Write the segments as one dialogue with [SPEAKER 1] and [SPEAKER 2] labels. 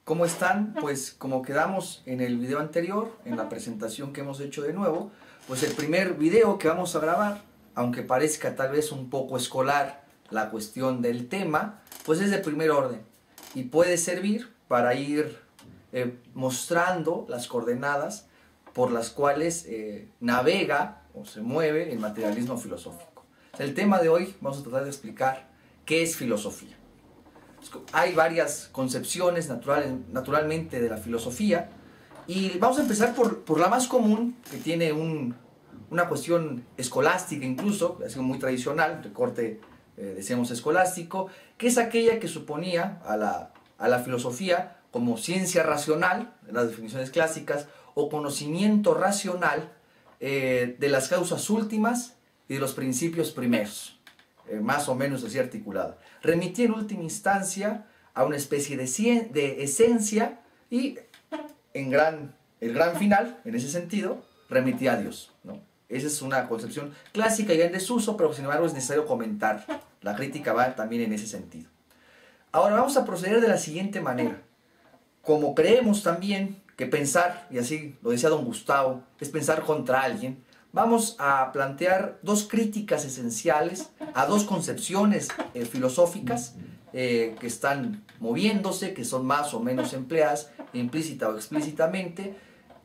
[SPEAKER 1] ¿Cómo están? Pues como quedamos en el video anterior, en la presentación que hemos hecho de nuevo, pues el primer video que vamos a grabar, aunque parezca tal vez un poco escolar la cuestión del tema, pues es de primer orden y puede servir para ir mostrando las coordenadas por las cuales navega o se mueve el materialismo filosófico. El tema de hoy vamos a tratar de explicar qué es filosofía. Hay varias concepciones naturalmente de la filosofía y vamos a empezar por la más común, que tiene una cuestión escolástica incluso, ha sido muy tradicional, de corte, decíamos, escolástico, que es aquella que suponía a la filosofía como ciencia racional, en las definiciones clásicas, o conocimiento racional de las causas últimas y de los principios primeros. Más o menos así articulada. Remitía en última instancia a una especie de esencia y el gran final, en ese sentido, remitía a Dios, ¿no? Esa es una concepción clásica y en desuso, pero sin embargo es necesario comentar. La crítica va también en ese sentido. Ahora vamos a proceder de la siguiente manera. Como creemos también que pensar, y así lo decía don Gustavo, es pensar contra alguien, vamos a plantear dos críticas esenciales a dos concepciones filosóficas que están moviéndose, que son más o menos empleadas implícita o explícitamente,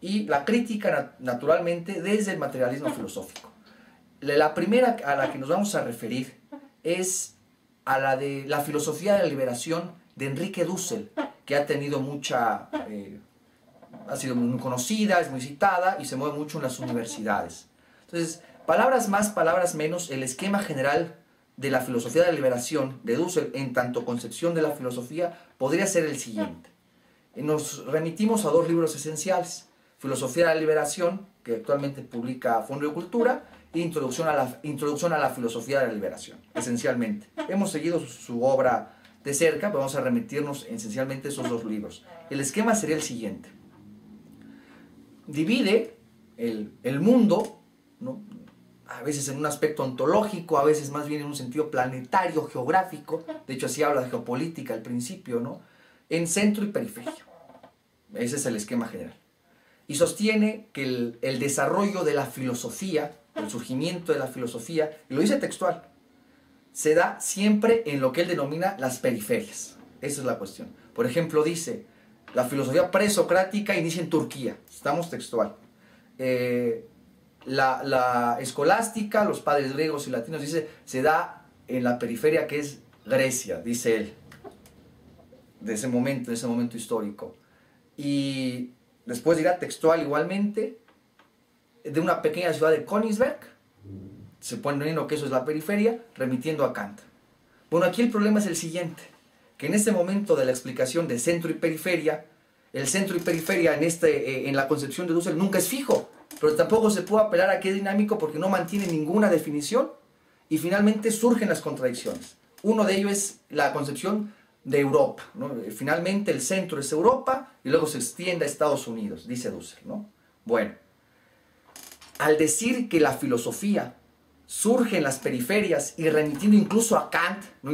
[SPEAKER 1] y la crítica naturalmente desde el materialismo filosófico. La primera a la que nos vamos a referir es a la de la filosofía de la liberación de Enrique Dussel, que ha tenido ha sido muy conocida, es muy citada y se mueve mucho en las universidades. Entonces, palabras más, palabras menos, el esquema general de la filosofía de la liberación de Dussel en tanto concepción de la filosofía podría ser el siguiente. Nos remitimos a dos libros esenciales: Filosofía de la Liberación, que actualmente publica Fondo de Cultura, e Introducción a la Filosofía de la Liberación, esencialmente. Hemos seguido su obra de cerca, pero vamos a remitirnos esencialmente a esos dos libros. El esquema sería el siguiente. Divide el mundo, ¿no?, a veces en un aspecto ontológico, a veces más bien en un sentido planetario, geográfico. De hecho, así habla de geopolítica al principio, ¿no?, en centro y periferia. Ese es el esquema general. Y sostiene que el desarrollo de la filosofía, el surgimiento de la filosofía, y lo dice textual, se da siempre en lo que él denomina las periferias. Esa es la cuestión. Por ejemplo, dice, la filosofía presocrática inicia en Turquía. Estamos textual. La escolástica, los padres griegos y latinos, dice, se da en la periferia que es Grecia, dice él, de ese momento histórico. Y después dirá textual igualmente, de una pequeña ciudad de Königsberg, se pone en lo que eso es la periferia, remitiendo a Kant. Bueno, aquí el problema es el siguiente, que en este momento de la explicación de centro y periferia, el centro y periferia en la concepción de Dussel nunca es fijo, pero tampoco se puede apelar a que es dinámico porque no mantiene ninguna definición y finalmente surgen las contradicciones. Uno de ellos es la concepción de Europa, ¿no? Finalmente el centro es Europa y luego se extiende a Estados Unidos, dice Dussel, ¿no? Bueno, al decir que la filosofía surge en las periferias y remitiendo incluso a Kant, no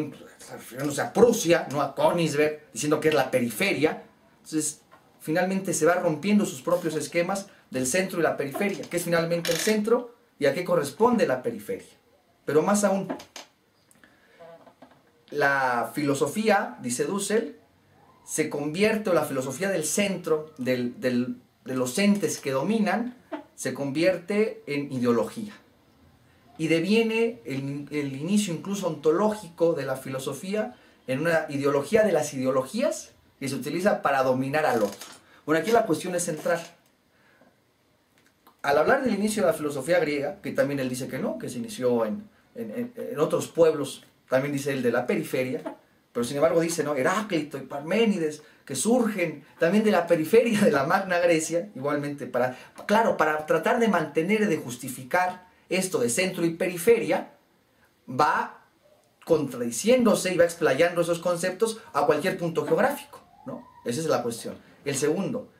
[SPEAKER 1] refiriéndose a Prusia, no a Königsberg, diciendo que es la periferia, entonces finalmente se va rompiendo sus propios esquemas del centro y la periferia, que es finalmente el centro y a qué corresponde la periferia. Pero más aún, la filosofía, dice Dussel, se convierte, o la filosofía del centro, de los entes que dominan, se convierte en ideología. Y deviene el inicio incluso ontológico de la filosofía en una ideología de las ideologías que se utiliza para dominar al otro. Bueno, aquí la cuestión es central. Al hablar del inicio de la filosofía griega, que también él dice que no, que se inició en otros pueblos, también dice él de la periferia, pero sin embargo dice, ¿no?, Heráclito y Parménides, que surgen también de la periferia de la Magna Grecia, igualmente, para tratar de mantener y de justificar esto de centro y periferia, va contradiciéndose y va explayando esos conceptos a cualquier punto geográfico, ¿no? Esa es la cuestión. El segundo,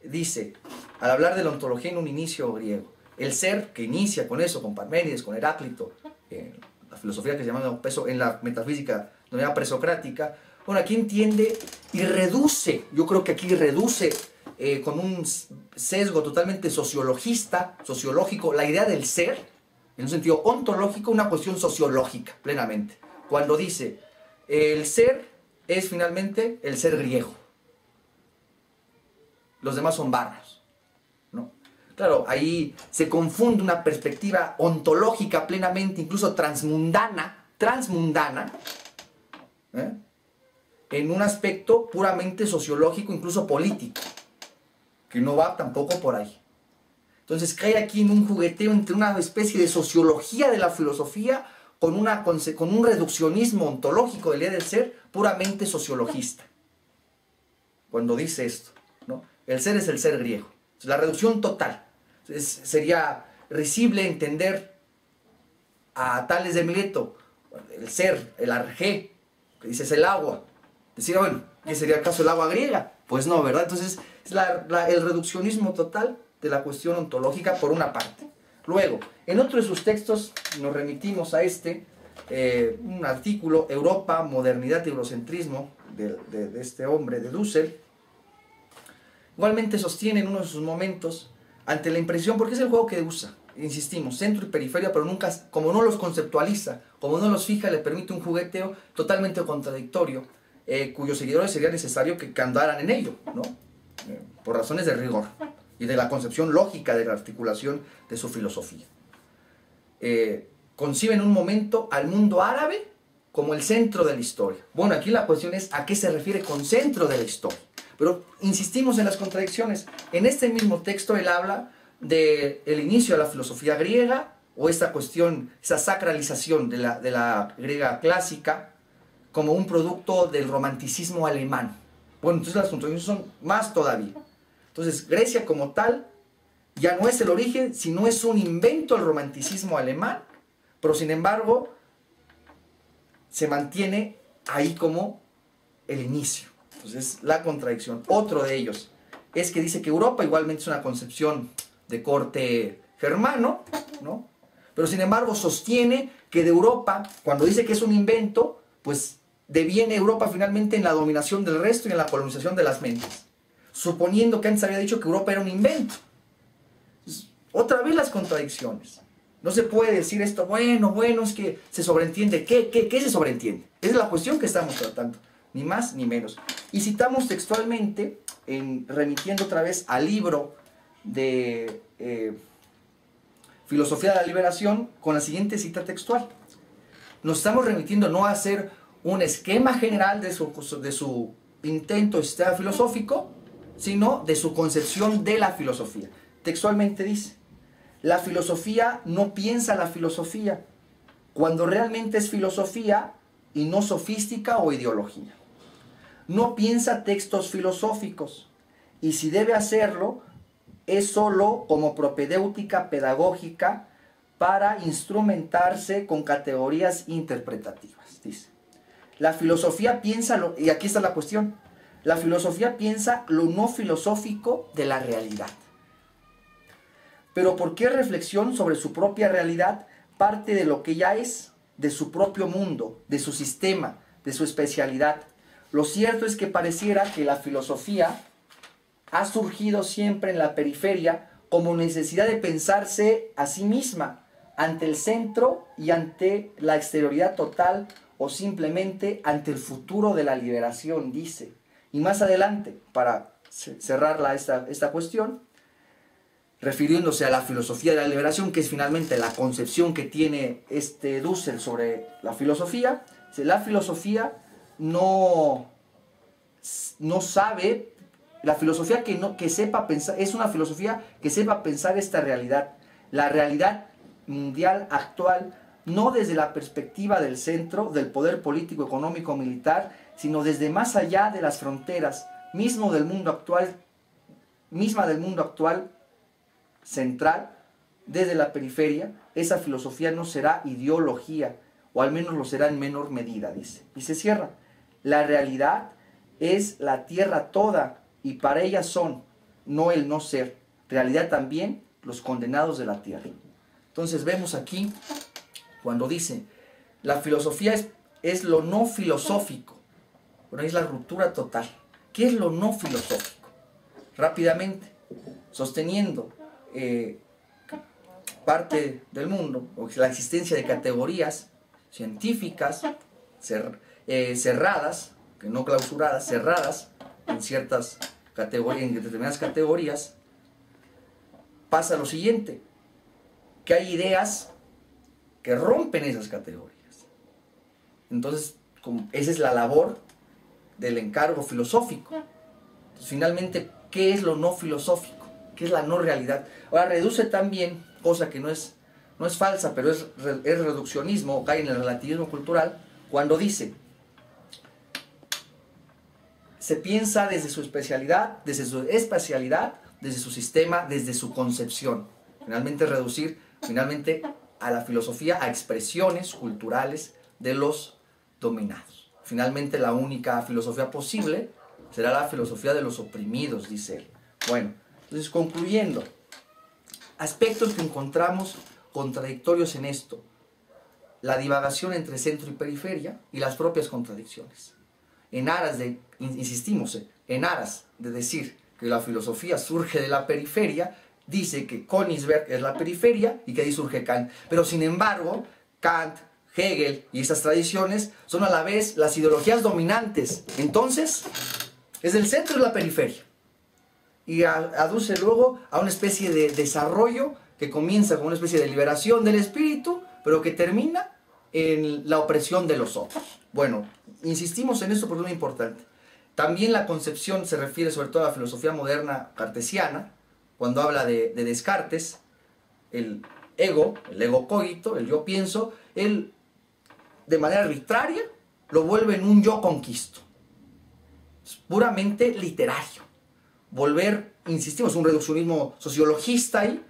[SPEAKER 1] dice, al hablar de la ontología en un inicio griego, el ser que inicia con eso, con Parménides, con Heráclito, la filosofía que se llama en la metafísica denominada presocrática, Bueno, aquí entiende y reduce, yo creo que aquí reduce con un sesgo totalmente sociológico, la idea del ser, en un sentido ontológico, una cuestión sociológica, plenamente. Cuando dice, el ser es finalmente el ser griego. Los demás son bárbaros, ¿no? Claro, ahí se confunde una perspectiva ontológica plenamente, incluso transmundana, en un aspecto puramente sociológico, incluso político, que no va tampoco por ahí. Entonces cae aquí en un jugueteo entre una especie de sociología de la filosofía con un reduccionismo ontológico de la idea del ser puramente sociologista. Cuando dice esto, ¿no? El ser es el ser griego. La reducción total. Entonces, sería risible entender a Tales de Mileto, el ser, el arjé, que dices el agua. Decir, bueno, ¿qué sería el caso del agua griega? Pues no, ¿verdad? Entonces, es el reduccionismo total de la cuestión ontológica por una parte. Luego, en otro de sus textos nos remitimos a un artículo, Europa, Modernidad y Eurocentrismo, de este hombre, de Dussel. Igualmente sostiene en uno de sus momentos, ante la impresión, porque es el juego que usa, insistimos, centro y periferia, pero nunca, como no los conceptualiza, como no los fija, le permite un jugueteo totalmente contradictorio, cuyos seguidores sería necesario que andaran en ello, ¿no? Por razones de rigor y de la concepción lógica de la articulación de su filosofía. Concibe en un momento al mundo árabe como el centro de la historia. Bueno, aquí la cuestión es a qué se refiere con centro de la historia. Pero insistimos en las contradicciones. En este mismo texto él habla del inicio de la filosofía griega, o esta cuestión, esa sacralización de la griega clásica, como un producto del romanticismo alemán. Bueno, entonces las contradicciones son más todavía. Entonces, Grecia como tal ya no es el origen, sino es un invento del romanticismo alemán, pero sin embargo se mantiene ahí como el inicio. Entonces, la contradicción. Otro de ellos es que dice que Europa igualmente es una concepción de corte germano, ¿no? Pero sin embargo sostiene que de Europa, cuando dice que es un invento, pues deviene Europa finalmente en la dominación del resto y en la colonización de las mentes, suponiendo que antes había dicho que Europa era un invento. Entonces, otra vez las contradicciones. No se puede decir esto, bueno, es que se sobreentiende. ¿Qué se sobreentiende? Esa es la cuestión que estamos tratando, ni más ni menos. Y citamos textualmente, remitiendo otra vez al libro de Filosofía de la Liberación, con la siguiente cita textual. Nos estamos remitiendo no a hacer un esquema general de su intento filosófico, sino de su concepción de la filosofía. Textualmente dice, la filosofía no piensa la filosofía, cuando realmente es filosofía y no sofística o ideología. No piensa textos filosóficos, y si debe hacerlo, es sólo como propedéutica pedagógica para instrumentarse con categorías interpretativas, dice. La filosofía piensa, y aquí está la cuestión, la filosofía piensa lo no filosófico de la realidad. Pero ¿por qué reflexión sobre su propia realidad parte de lo que ya es, de su propio mundo, de su sistema, de su especialidad? Lo cierto es que pareciera que la filosofía ha surgido siempre en la periferia como necesidad de pensarse a sí misma ante el centro y ante la exterioridad total, o simplemente ante el futuro de la liberación, dice. Y más adelante, para cerrar esta cuestión, refiriéndose a la filosofía de la liberación, que es finalmente la concepción que tiene Dussel sobre la filosofía, la filosofía no sabe, la filosofía que sepa pensar, es una filosofía que sepa pensar esta realidad, la realidad mundial actual, no desde la perspectiva del centro, del poder político, económico, militar, sino desde más allá de las fronteras, misma del mundo actual central, desde la periferia. Esa filosofía no será ideología, o al menos lo será en menor medida, dice. Y se cierra. La realidad es la tierra toda, y para ella son, no el no ser, realidad también los condenados de la tierra. Entonces vemos aquí, cuando dice, la filosofía es lo no filosófico, Bueno, ahí es la ruptura total. ¿Qué es lo no filosófico? Rápidamente, sosteniendo parte del mundo, o la existencia de categorías científicas cerradas, que no clausuradas, cerradas en ciertas categorías, en determinadas categorías, pasa lo siguiente, que hay ideas que rompen esas categorías. Entonces, esa es la labor del encargo filosófico. Entonces, finalmente, ¿qué es lo no filosófico? ¿Qué es la no realidad? Ahora, reduce también, cosa que no es falsa, pero es reduccionismo, cae en el relativismo cultural, cuando dice, se piensa desde su especialidad, desde su espacialidad, desde su sistema, desde su concepción. Finalmente reducir a la filosofía a expresiones culturales de los dominados. Finalmente la única filosofía posible será la filosofía de los oprimidos, dice él. Bueno, entonces concluyendo, aspectos que encontramos contradictorios en esto: la divagación entre centro y periferia y las propias contradicciones. En aras de, insistimos, en aras de decir que la filosofía surge de la periferia, dice que Königsberg es la periferia y que ahí surge Kant. Pero sin embargo, Kant, Hegel y estas tradiciones son a la vez las ideologías dominantes. Entonces, es el centro y la periferia. Y aduce luego a una especie de desarrollo que comienza con una especie de liberación del espíritu, pero que termina en la opresión de los otros. Bueno, insistimos en esto porque es muy importante. También la concepción se refiere sobre todo a la filosofía moderna cartesiana, cuando habla de Descartes, el ego cogito, el yo pienso, él de manera arbitraria lo vuelve en un yo conquisto. Es puramente literario. Volver, insistimos, un reduccionismo sociologista ahí,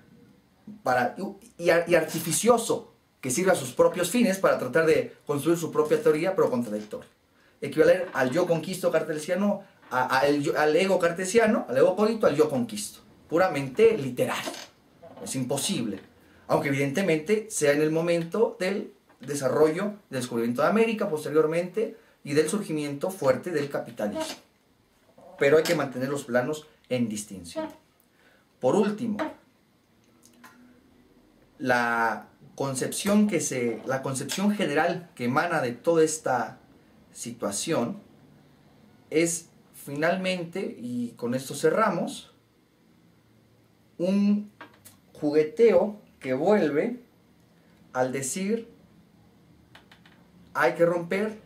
[SPEAKER 1] y artificioso, que sirve a sus propios fines para tratar de construir su propia teoría, pero contradictoria. Equivaler al yo conquisto cartesiano, al ego cartesiano, al ego cogito, al yo conquisto. Puramente literario. Es imposible. Aunque evidentemente sea en el momento del desarrollo, del descubrimiento de América posteriormente y del surgimiento fuerte del capitalismo. Pero hay que mantener los planos en distinción. Por último, la concepción general que emana de toda esta situación es finalmente, y con esto cerramos, un jugueteo que vuelve al decir hay que romper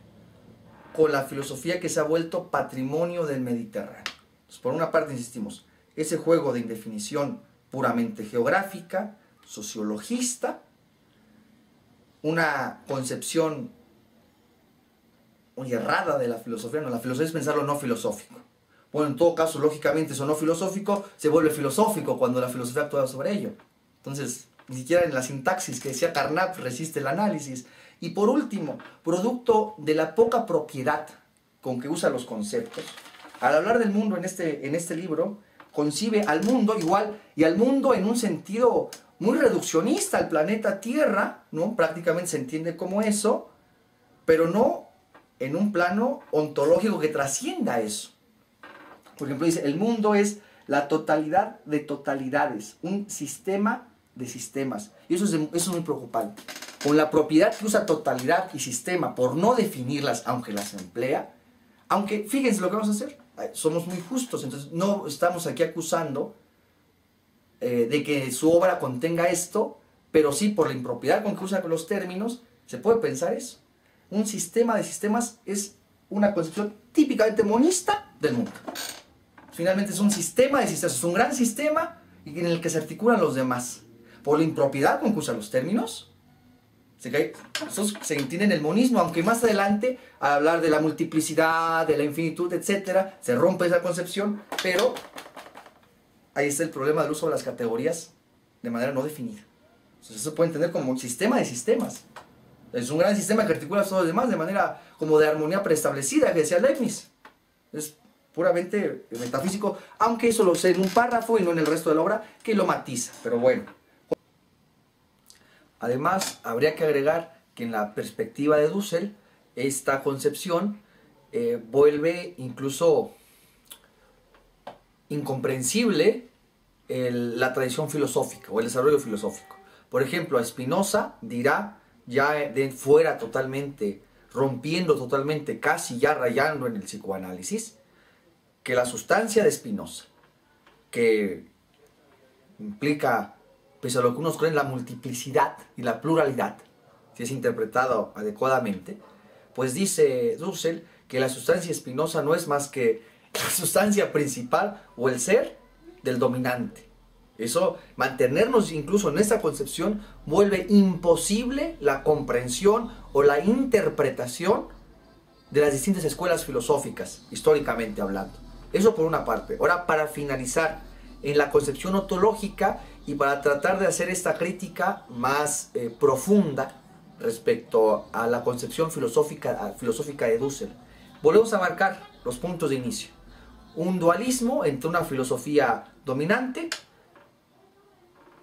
[SPEAKER 1] con la filosofía que se ha vuelto patrimonio del Mediterráneo. Entonces, por una parte, insistimos, ese juego de indefinición puramente geográfica, sociologista, una concepción muy errada de la filosofía. No, la filosofía es pensar lo no filosófico. Bueno, en todo caso, lógicamente, eso no filosófico se vuelve filosófico cuando la filosofía actúa sobre ello. Entonces, ni siquiera en la sintaxis que decía Carnap resiste el análisis. Y por último, producto de la poca propiedad con que usa los conceptos, al hablar del mundo en este libro, concibe al mundo igual, y al mundo en un sentido muy reduccionista, al planeta Tierra, ¿no? Prácticamente se entiende como eso, pero no en un plano ontológico que trascienda eso. Por ejemplo, dice, el mundo es la totalidad de totalidades, un sistema de sistemas. Y eso es muy preocupante. Con la propiedad que usa totalidad y sistema por no definirlas, aunque las emplea, aunque, fíjense lo que vamos a hacer, somos muy justos, entonces no estamos aquí acusando de que su obra contenga esto, pero sí por la impropiedad con que usa los términos, se puede pensar eso. Un sistema de sistemas es una concepción típicamente monista del mundo. Finalmente es un sistema de sistemas, es un gran sistema en el que se articulan los demás. Por la impropiedad con que usa los términos, se entiende en el monismo, aunque más adelante, al hablar de la multiplicidad, de la infinitud, etc., se rompe esa concepción, pero ahí está el problema del uso de las categorías de manera no definida. Entonces, eso se puede entender como un sistema de sistemas. Es un gran sistema que articula a todos los demás de manera como de armonía preestablecida, que decía Leibniz. Es puramente metafísico, aunque eso lo sé en un párrafo y no en el resto de la obra, que lo matiza, pero bueno. Además, habría que agregar que en la perspectiva de Dussel, esta concepción vuelve incluso incomprensible la tradición filosófica o el desarrollo filosófico. Por ejemplo, a Spinoza dirá, ya de fuera totalmente, rompiendo totalmente, casi ya rayando en el psicoanálisis, que la sustancia de Spinoza, que implica, pese a lo que unos creen, la multiplicidad y la pluralidad, si es interpretado adecuadamente, pues dice Dussel que la sustancia Spinoza no es más que la sustancia principal o el ser del dominante. Eso, mantenernos incluso en esta concepción, vuelve imposible la comprensión o la interpretación de las distintas escuelas filosóficas, históricamente hablando. Eso por una parte. Ahora, para finalizar, en la concepción ontológica y para tratar de hacer esta crítica más profunda respecto a la concepción filosófica de Dussel, volvemos a marcar los puntos de inicio. Un dualismo entre una filosofía dominante,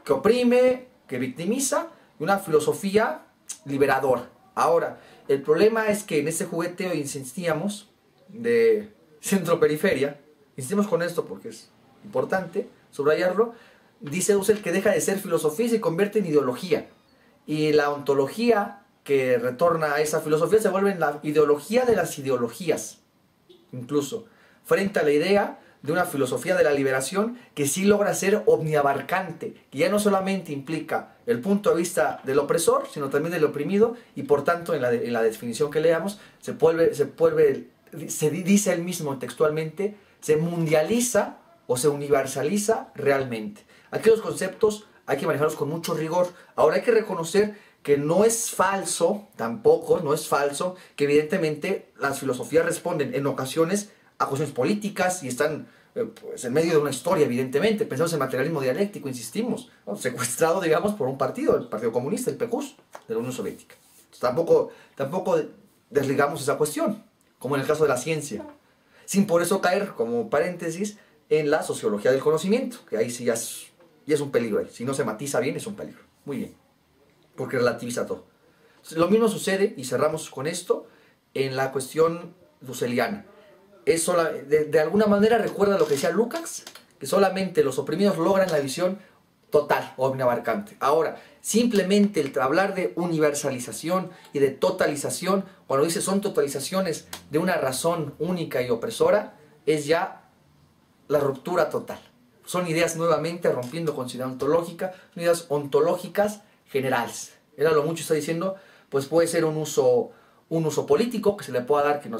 [SPEAKER 1] que oprime, que victimiza, y una filosofía liberadora. Ahora, el problema es que en ese jugueteo insistíamos de centro-periferia, insistimos con esto porque es importante subrayarlo, dice Dussel que deja de ser filosofía y se convierte en ideología. Y la ontología que retorna a esa filosofía se vuelve en la ideología de las ideologías, incluso, frente a la idea de una filosofía de la liberación que sí logra ser omniabarcante, que ya no solamente implica el punto de vista del opresor, sino también del oprimido, y por tanto en la definición que leamos se dice él mismo textualmente, se mundializa o se universaliza realmente. Aquí los conceptos hay que manejarlos con mucho rigor. Ahora hay que reconocer que no es falso, tampoco, no es falso, que evidentemente las filosofías responden en ocasiones a cuestiones políticas y están pues, en medio de una historia, evidentemente. Pensamos en materialismo dialéctico, insistimos, ¿no? Secuestrado, digamos, por un partido, el Partido Comunista, el PQS, de la Unión Soviética. Entonces, tampoco desligamos esa cuestión, como en el caso de la ciencia, sin por eso caer, como paréntesis, en la sociología del conocimiento, que ahí sí ya es un peligro. Si no se matiza bien, es un peligro. Muy bien, porque relativiza todo. Lo mismo sucede, y cerramos con esto, en la cuestión dusseliana. De alguna manera recuerda lo que decía Lukács, que solamente los oprimidos logran la visión total, omniabarcante. Ahora, simplemente el hablar de universalización y de totalización, cuando dice son totalizaciones de una razón única y opresora, es ya la ruptura total. Son ideas nuevamente rompiendo con ciudad ontológica, son ideas ontológicas generales. Era lo mucho está diciendo, pues puede ser un uso político que se le pueda dar que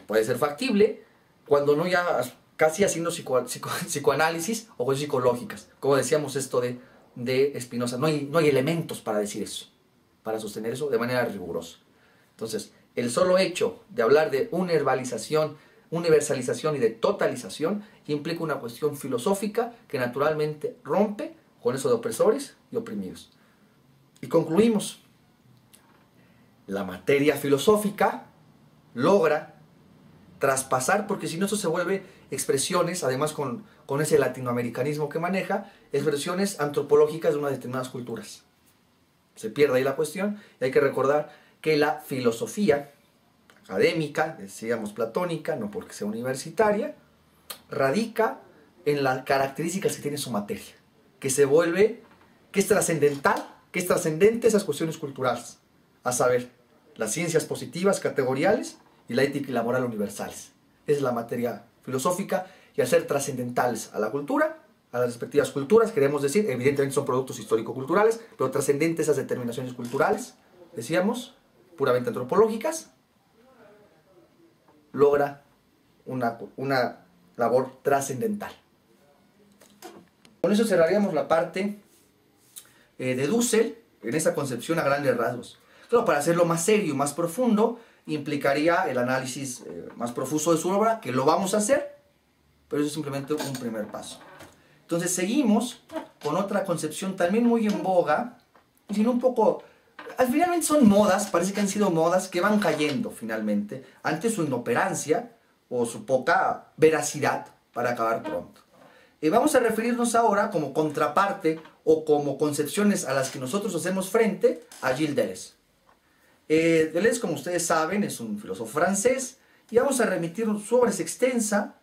[SPEAKER 1] puede ser factible, cuando no ya casi haciendo psicoanálisis o cosas psicológicas. Como decíamos esto de Spinoza, no hay elementos para decir eso, para sostener eso de manera rigurosa. Entonces, el solo hecho de hablar de universalización y de totalización implica una cuestión filosófica que naturalmente rompe con eso de opresores y oprimidos. Y concluimos. La materia filosófica logra traspasar, porque si no eso se vuelve expresiones, además con ese latinoamericanismo que maneja, expresiones antropológicas de unas determinadas culturas. Se pierde ahí la cuestión y hay que recordar que la filosofía académica, decíamos platónica, no porque sea universitaria, radica en las características que tiene su materia, que es trascendental, que es trascendente esas cuestiones culturales, a saber, las ciencias positivas categoriales y la ética y la moral universales. Esa es la materia filosófica, y al ser trascendentales a la cultura, a las respectivas culturas, queremos decir, evidentemente son productos histórico-culturales, pero trascendentes esas determinaciones culturales, decíamos, puramente antropológicas, logra una labor trascendental. Con eso cerraríamos la parte de Dussel en esa concepción a grandes rasgos. Claro, para hacerlo más serio y más profundo, implicaría el análisis más profuso de su obra, que lo vamos a hacer, pero eso es simplemente un primer paso. Entonces seguimos con otra concepción también muy en boga, y sino un poco, finalmente son modas, parece que han sido modas que van cayendo finalmente, ante su inoperancia o su poca veracidad para acabar pronto. Vamos a referirnos ahora como contraparte o como concepciones a las que nosotros hacemos frente a Gilles Deleuze. Deleuze, como ustedes saben, es un filósofo francés Y vamos a remitirnos, su obra es extensa,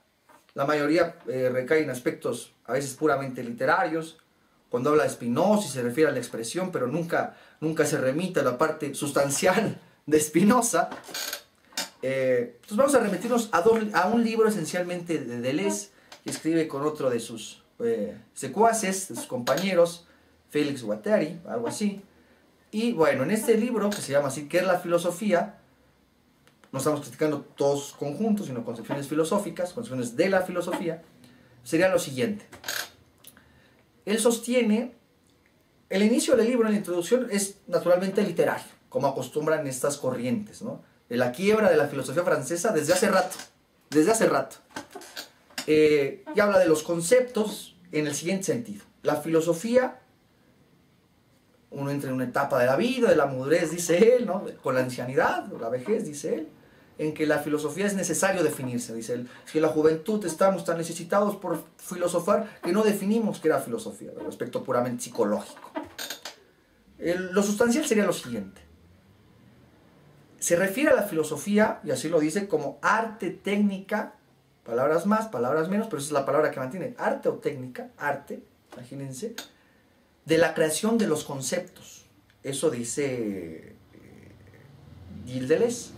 [SPEAKER 1] la mayoría recae en aspectos a veces puramente literarios, cuando habla de Spinoza y se refiere a la expresión, pero nunca se remite a la parte sustancial de Spinoza. Entonces vamos a remitirnos a un libro esencialmente de Deleuze, que escribe con otro de sus secuaces, de sus compañeros, Félix Guattari, algo así. Y bueno, en este libro, que se llama así, ¿qué es la filosofía? No estamos criticando todos conjuntos, sino concepciones filosóficas, concepciones de la filosofía. Sería lo siguiente. Él sostiene, el inicio del libro, en la introducción, es naturalmente literario, como acostumbran estas corrientes, ¿no? De la quiebra de la filosofía francesa desde hace rato. Y habla de los conceptos en el siguiente sentido. La filosofía, uno entra en una etapa de la vida, de la madurez, dice él, ¿no? Con la ancianidad, o la vejez, dice él, en que la filosofía es necesario definirse, dice él. Es que en la juventud estamos tan necesitados por filosofar que no definimos qué era filosofía, el aspecto puramente psicológico. Lo sustancial sería lo siguiente. Se refiere a la filosofía, y así lo dice, como arte, técnica, palabras más, palabras menos, pero esa es la palabra que mantiene, arte o técnica, arte, imagínense, de la creación de los conceptos. Eso dice Gilles Deleuze.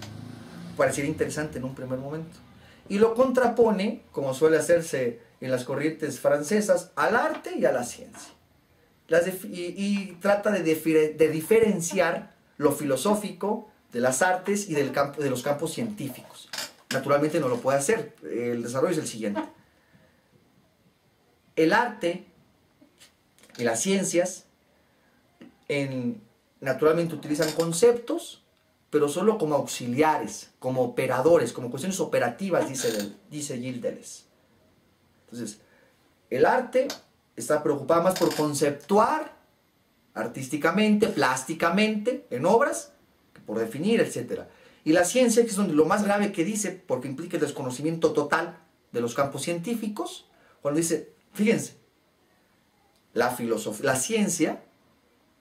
[SPEAKER 1] Pareciera interesante en un primer momento. Y lo contrapone, como suele hacerse en las corrientes francesas, al arte y a la ciencia. Y trata de diferenciar lo filosófico de las artes y de los campos científicos. Naturalmente no lo puede hacer. El desarrollo es el siguiente. El arte y las ciencias naturalmente utilizan conceptos, pero solo como auxiliares, como operadores, como cuestiones operativas, dice Gilles Deleuze. Entonces, el arte está preocupado más por conceptuar artísticamente, plásticamente, en obras, que por definir, etc. Y la ciencia, que es lo más grave que dice, porque implica el desconocimiento total de los campos científicos, cuando dice, fíjense, la ciencia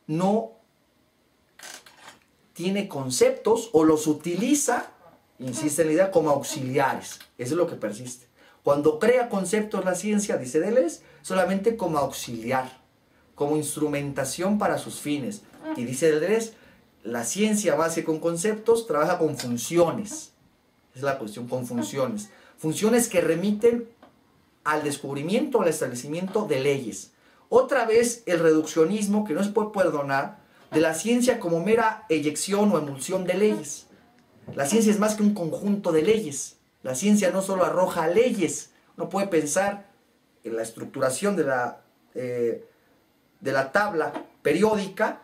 [SPEAKER 1] no tiene conceptos o los utiliza, insiste en la idea, como auxiliares. Eso es lo que persiste. Cuando crea conceptos la ciencia, dice Deleuze, solamente como auxiliar, como instrumentación para sus fines. Y dice Deleuze, la ciencia base con conceptos trabaja con funciones. Es la cuestión, con funciones. Funciones que remiten al descubrimiento o al establecimiento de leyes. Otra vez el reduccionismo, que no se puede perdonar, de la ciencia como mera eyección o emulsión de leyes. La ciencia es más que un conjunto de leyes. La ciencia no solo arroja leyes. Uno puede pensar en la estructuración de la tabla periódica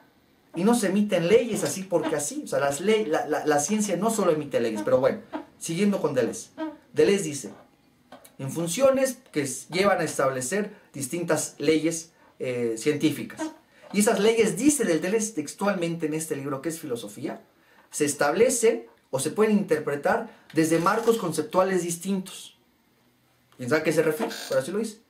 [SPEAKER 1] y no se emiten leyes así porque así. O sea, la ciencia no solo emite leyes. Pero bueno, siguiendo con Deleuze. Deleuze dice, en funciones que llevan a establecer distintas leyes científicas. Y esas leyes, dice Deleuze textualmente en este libro que es Filosofía, se establecen o se pueden interpretar desde marcos conceptuales distintos. ¿Quién sabe a qué se refiere? Por así lo dice.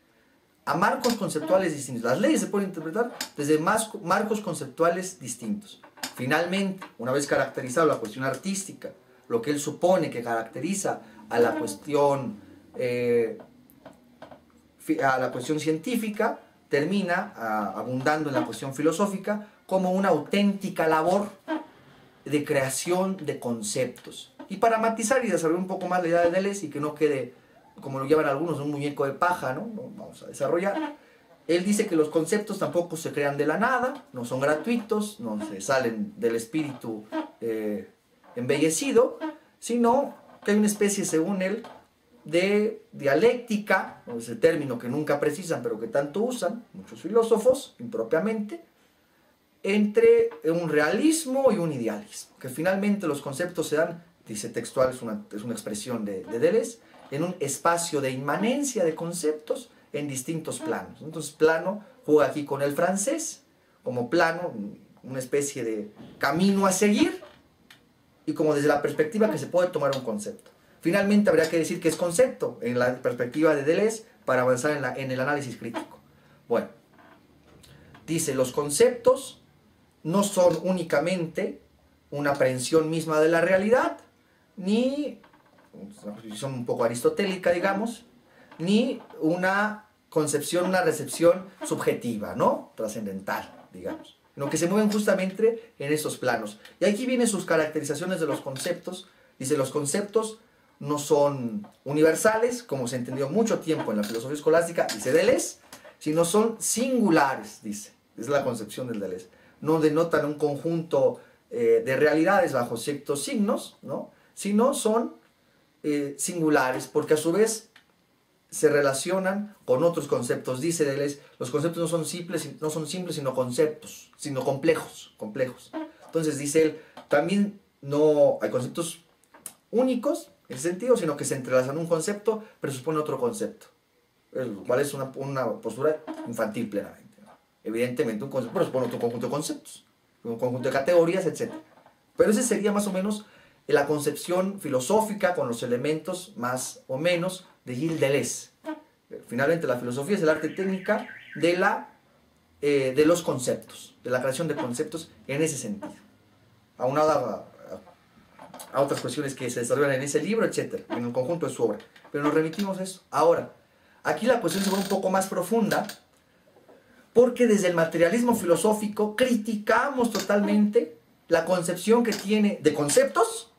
[SPEAKER 1] A marcos conceptuales distintos. Las leyes se pueden interpretar desde marcos conceptuales distintos. Finalmente, una vez caracterizado la cuestión artística, lo que él supone que caracteriza a la cuestión científica, termina abundando en la cuestión filosófica como una auténtica labor de creación de conceptos. Y para matizar y desarrollar un poco más la idea de Deleuze y que no quede, como lo llaman algunos, un muñeco de paja, ¿no? Vamos a desarrollar. Él dice que los conceptos tampoco se crean de la nada, no son gratuitos, no se salen del espíritu embellecido, sino que hay una especie, según él, de dialéctica, ese término que nunca precisan pero que tanto usan muchos filósofos impropiamente, entre un realismo y un idealismo, que finalmente los conceptos se dan, dice textual, es una expresión de Deleuze, en un espacio de inmanencia de conceptos en distintos planos. Entonces plano juega aquí con el francés, como plano, una especie de camino a seguir, y como desde la perspectiva que se puede tomar un concepto. Finalmente habría que decir que es concepto en la perspectiva de Deleuze para avanzar en el análisis crítico. Bueno, dice, los conceptos no son únicamente una aprehensión misma de la realidad, ni una posición un poco aristotélica, digamos, ni una concepción, una recepción subjetiva, ¿no? Trascendental, digamos, sino que se mueven justamente en esos planos. Y aquí vienen sus caracterizaciones de los conceptos. Dice, los conceptos no son universales, como se entendió mucho tiempo en la filosofía escolástica, dice Deleuze, sino son singulares, dice. Es la concepción del Deleuze. No denotan un conjunto de realidades bajo ciertos signos, ¿no? Sino son singulares, porque a su vez se relacionan con otros conceptos. Dice Deleuze, los conceptos no son simples, sino conceptos, sino complejos. Entonces dice él, también no hay conceptos únicos en ese sentido, sino que se entrelazan. Un concepto presupone otro concepto, lo cual es una postura infantil plenamente, ¿no? Evidentemente un concepto presupone otro conjunto de conceptos, un conjunto de categorías, etc. Pero ese sería más o menos la concepción filosófica con los elementos más o menos de Gilles Deleuze. Finalmente la filosofía es el arte técnica de los conceptos, de la creación de conceptos en ese sentido, aunado a otras cuestiones que se desarrollan en ese libro, etc., en el conjunto de su obra. Pero nos remitimos a eso. Ahora, aquí la cuestión se vuelve un poco más profunda, porque desde el materialismo filosófico criticamos totalmente la concepción que tiene de conceptos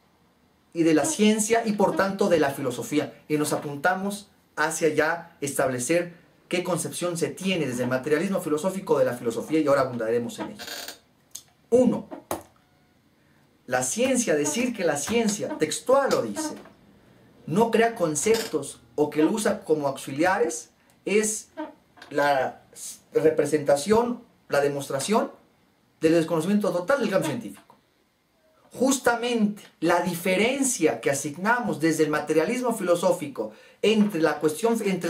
[SPEAKER 1] y de la ciencia y por tanto de la filosofía, y nos apuntamos hacia ya establecer qué concepción se tiene desde el materialismo filosófico de la filosofía, y ahora abundaremos en ello. 1. La ciencia, decir que la ciencia, textual lo dice, no crea conceptos o que lo usa como auxiliares, es la representación, la demostración del desconocimiento total del campo científico. Justamente la diferencia que asignamos desde el materialismo filosófico entre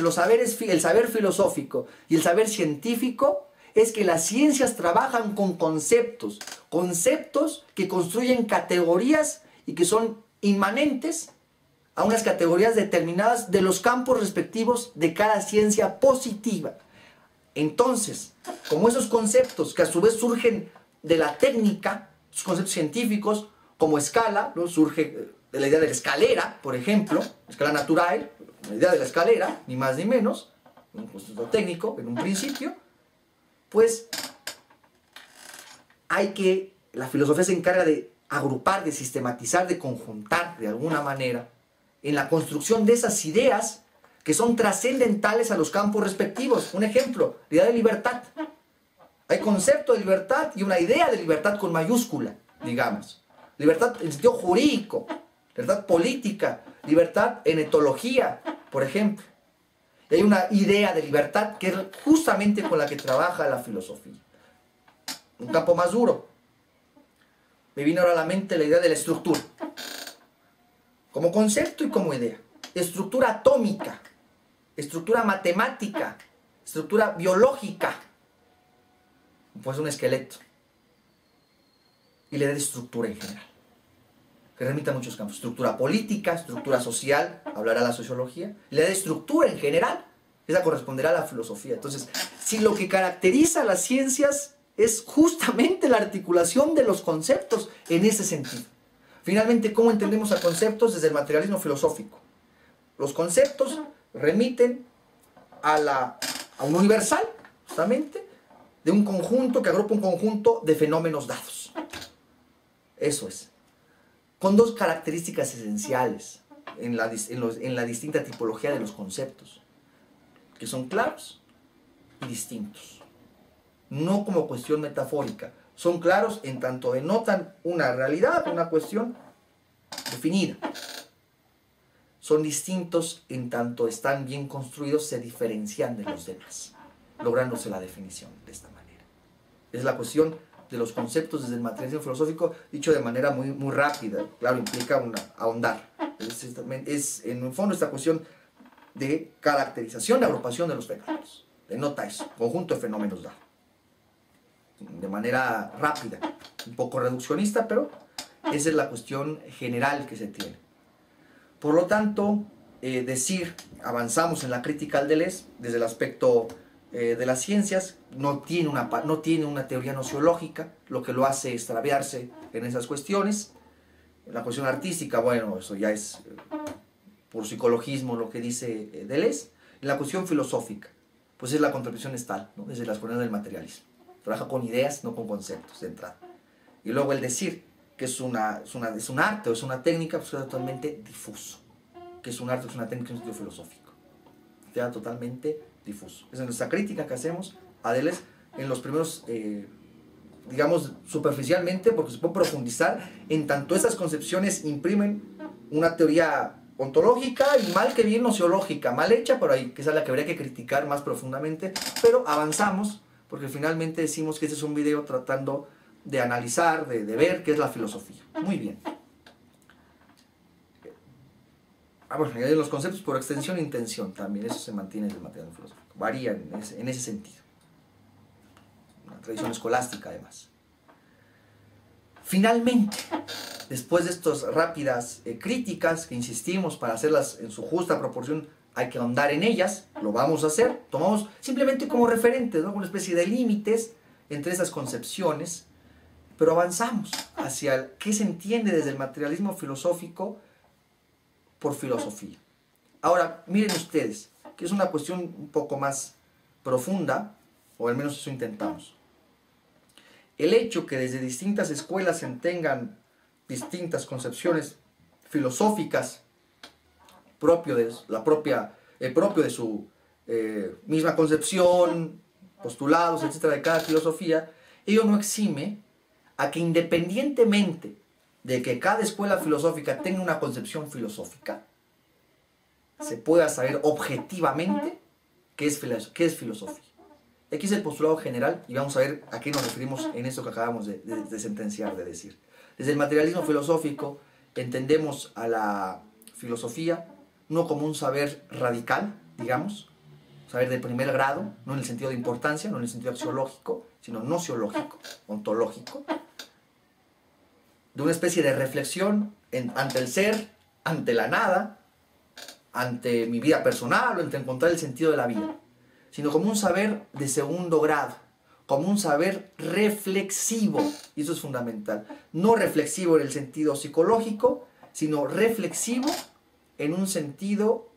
[SPEAKER 1] los saberes, el saber filosófico y el saber científico, es que las ciencias trabajan con conceptos que construyen categorías y que son inmanentes a unas categorías determinadas de los campos respectivos de cada ciencia positiva. Entonces, como esos conceptos que a su vez surgen de la técnica, los conceptos científicos, como escala, ¿no? Surge de la idea de la escalera, por ejemplo, escala natural, la idea de la escalera, ni más ni menos, un concepto técnico en un principio, pues la filosofía se encarga de agrupar, de sistematizar, de conjuntar de alguna manera en la construcción de esas ideas que son trascendentales a los campos respectivos. Un ejemplo, la idea de libertad. Hay concepto de libertad y una idea de libertad con mayúscula, digamos. Libertad en sentido jurídico, libertad política, libertad en etología, por ejemplo. Y hay una idea de libertad que es justamente con la que trabaja la filosofía. Un campo más duro. Me vino ahora a la mente la idea de la estructura. Como concepto y como idea. Estructura atómica, estructura matemática, estructura biológica. Pues un esqueleto. Y la idea de estructura en general, que remite a muchos campos. Estructura política, estructura social, hablará la sociología. Y la idea de estructura en general, esa corresponderá a la filosofía. Entonces, si lo que caracteriza a las ciencias es justamente la articulación de los conceptos en ese sentido. Finalmente, ¿cómo entendemos a conceptos desde el materialismo filosófico? Los conceptos remiten a un universal, justamente, de un conjunto que agrupa un conjunto de fenómenos dados. Eso es. Con dos características esenciales en la distinta tipología de los conceptos, que son claros y distintos. No como cuestión metafórica. Son claros en tanto denotan una realidad, una cuestión definida. Son distintos en tanto están bien construidos, se diferencian de los demás, lográndose la definición de esta manera. Es la cuestión de los conceptos desde el materialismo filosófico, dicho de manera muy, muy rápida. Claro, implica ahondar. Es en el fondo esta cuestión de caracterización, de agrupación de los fenómenos. Denota eso, conjunto de fenómenos dados. De manera rápida, un poco reduccionista, pero esa es la cuestión general que se tiene. Por lo tanto, avanzamos en la crítica al Deleuze desde el aspecto de las ciencias, no tiene una teoría nociológica, lo que lo hace extraviarse en esas cuestiones. La cuestión artística, bueno, eso ya es por psicologismo lo que dice Deleuze. Y la cuestión filosófica, pues es la contraposición tal, ¿no? Desde las coordenadas del materialismo. Trabaja con ideas, no con conceptos de entrada. Y luego el decir que es un arte o es una técnica, pues queda totalmente difuso. Que es un arte o es una técnica en un sentido filosófico. Queda totalmente difuso. Esa es nuestra crítica que hacemos a Deleuze en los primeros, digamos, superficialmente, porque se puede profundizar en tanto esas concepciones imprimen una teoría ontológica y mal que bien nociológica, mal hecha por ahí, que es la que habría que criticar más profundamente, pero avanzamos, porque finalmente decimos que este es un video tratando de analizar, de ver qué es la filosofía. Muy bien. Bueno, y los conceptos por extensión e intención también, eso se mantiene en el materialismo filosófico, varía en ese sentido. Una tradición escolástica además. Finalmente, después de estas rápidas críticas que insistimos para hacerlas en su justa proporción, hay que ahondar en ellas, lo vamos a hacer, tomamos simplemente como referentes, ¿no? Una especie de límites entre esas concepciones, pero avanzamos hacia qué se entiende desde el materialismo filosófico por filosofía. Ahora, miren ustedes, que es una cuestión un poco más profunda, o al menos eso intentamos. El hecho que desde distintas escuelas se tengan distintas concepciones filosóficas propio de su misma concepción, postulados, etcétera, de cada filosofía, ello no exime a que independientemente de que cada escuela filosófica tenga una concepción filosófica, se pueda saber objetivamente qué es filosofía. Aquí es el postulado general y vamos a ver a qué nos referimos en esto que acabamos de sentenciar, de decir. Desde el materialismo filosófico entendemos a la filosofía no como un saber radical, digamos, saber de primer grado, no en el sentido de importancia, no en el sentido axiológico, sino nociológico, ontológico, de una especie de reflexión ante el ser, ante la nada, ante mi vida personal o ante encontrar el sentido de la vida, sino como un saber de segundo grado, como un saber reflexivo, y eso es fundamental, no reflexivo en el sentido psicológico, sino reflexivo en un sentido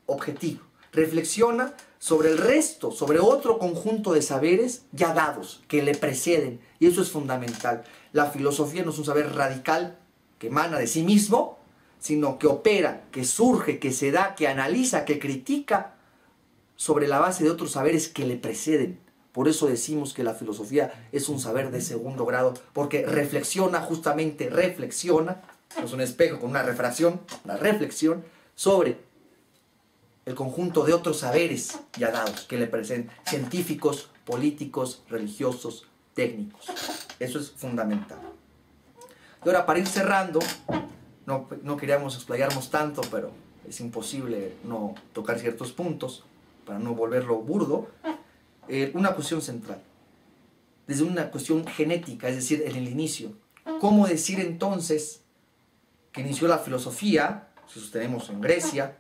[SPEAKER 1] objetivo. Reflexiona sobre el resto, sobre otro conjunto de saberes ya dados, que le preceden, y eso es fundamental. La filosofía no es un saber radical que emana de sí mismo, sino que opera, que surge, que se da, que analiza, que critica sobre la base de otros saberes que le preceden. Por eso decimos que la filosofía es un saber de segundo grado, porque reflexiona, justamente reflexiona, no es un espejo con una refracción, una reflexión sobre el conjunto de otros saberes ya dados que le preceden, científicos, políticos, religiosos, técnicos. Eso es fundamental. Y ahora, para ir cerrando, no queríamos explayarnos tanto, pero es imposible no tocar ciertos puntos para no volverlo burdo. Una cuestión central, desde una cuestión genética, es decir, en el inicio. ¿Cómo decir entonces que inició la filosofía, si sostenemos en Grecia?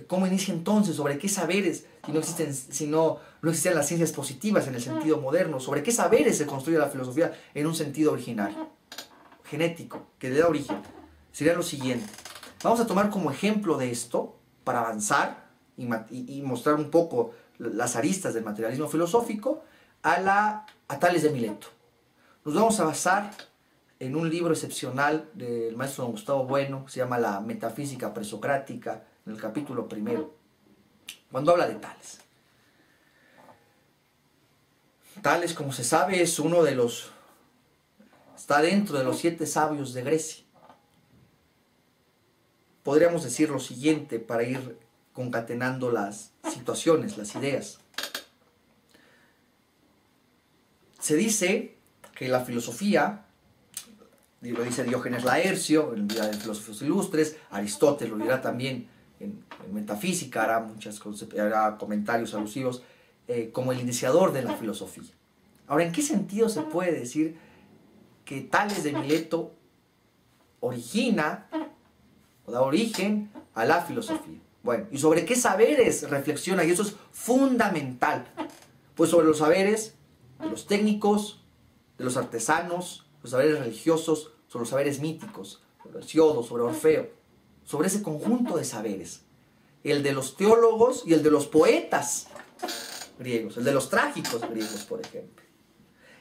[SPEAKER 1] ¿Cómo inicia entonces? ¿Sobre qué saberes? Si no existían las ciencias positivas en el sentido moderno, ¿sobre qué saberes se construye la filosofía en un sentido originario, genético, que le da origen? Sería lo siguiente. Vamos a tomar como ejemplo de esto, para avanzar y mostrar un poco las aristas del materialismo filosófico, a Tales de Mileto. Nos vamos a basar en un libro excepcional del maestro don Gustavo Bueno, que se llama La Metafísica Presocrática, en el capítulo 1, cuando habla de Tales. Tales, como se sabe, es está dentro de los 7 sabios de Grecia. Podríamos decir lo siguiente para ir concatenando las situaciones, las ideas. Se dice que la filosofía, lo dice Diógenes Laercio en Vida de Filósofos Ilustres, Aristóteles lo dirá también en Metafísica, hará comentarios alusivos, como el iniciador de la filosofía. Ahora, ¿en qué sentido se puede decir que Tales de Mileto origina o da origen a la filosofía? Bueno, ¿y sobre qué saberes reflexiona? Y eso es fundamental. Pues sobre los saberes de los técnicos, de los artesanos, los saberes religiosos, sobre los saberes míticos, sobre Hesiodo, sobre Orfeo. sobre ese conjunto de saberes, el de los teólogos y el de los poetas griegos, el de los trágicos griegos, por ejemplo.